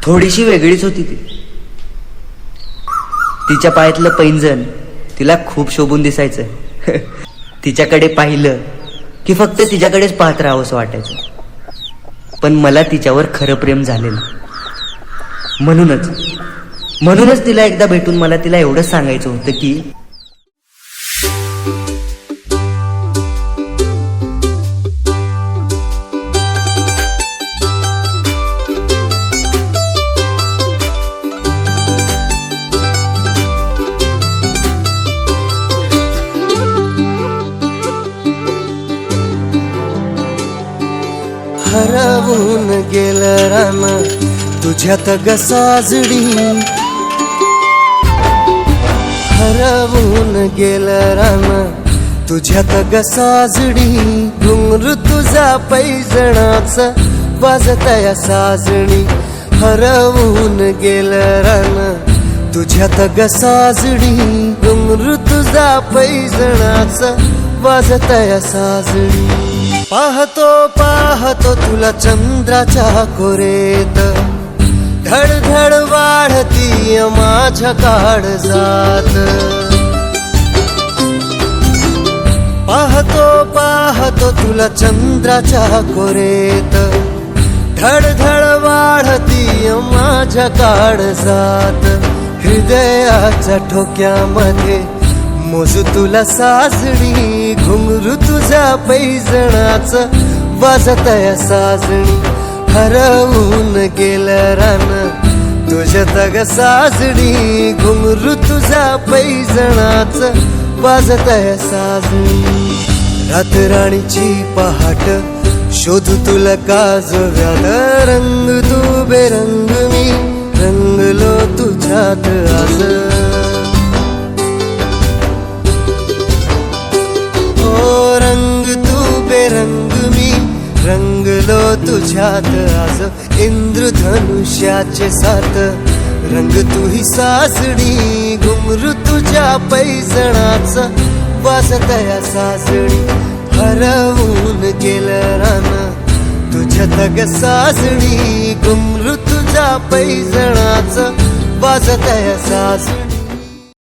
थोडीशी वेगळीच होती ती. तिच्या पायातलं पैंजण तिला खूप शोभून दिसायचं. तिच्याकडे पाहिलं की फक्त तिच्याकडेच पाहत राहावंसं वाटायचं. पण मला तिच्यावर खरं प्रेम झालेलं. म्हणूनच तिला एकदा भेटून मला तिला एवढंच सांगायचं होतं की हरवून गेलं रान तुझ्यात ग साजडी, हरवून गेलं रान तुझ्यात ग साजडी. घुंगरू तुझा पैजणाचा वाजतया साजणी, हरवून गेलं रान तुझ्यात ग साजडी. घुंगरू तुझा पैजणाचा वाजतया साजणी. पाहतो पाहतो तुला चंद्राच्या कोरेत, धडधड वाढती माझ्या काळजात. पाहतो पाहतो तुला चंद्राच्या कोरेत, धडधड वाढती माझ्या काळजात. हृदयाच्या ठोक्यामध्ये मोजू तुला साजणी, घुंगरू तुझ्या पैजणाचं वाजतया साजणी. हरवून गेलं रान तुझ्यात ग साजणी, घुंगरू तुझ्या पैजणाचं वाजतया साजणी. रातराणीची पहाट शोधू तुला काजव्यात, रंग तू बेरंग मी रंगलो तुझ्यात आज. रंग तू बेरंग मी रंगलो तुझ्यात आज. इंद्रधनुष्याचे सात रंग तू ही सासडी, घुंगरू तुझ्या पैजणाचा वाजतया सासडी. हरवून गेलं रान तुझ्यात ग सासडी, घुंगरू तुझ्या पैजणाचा वाजतया सासडी.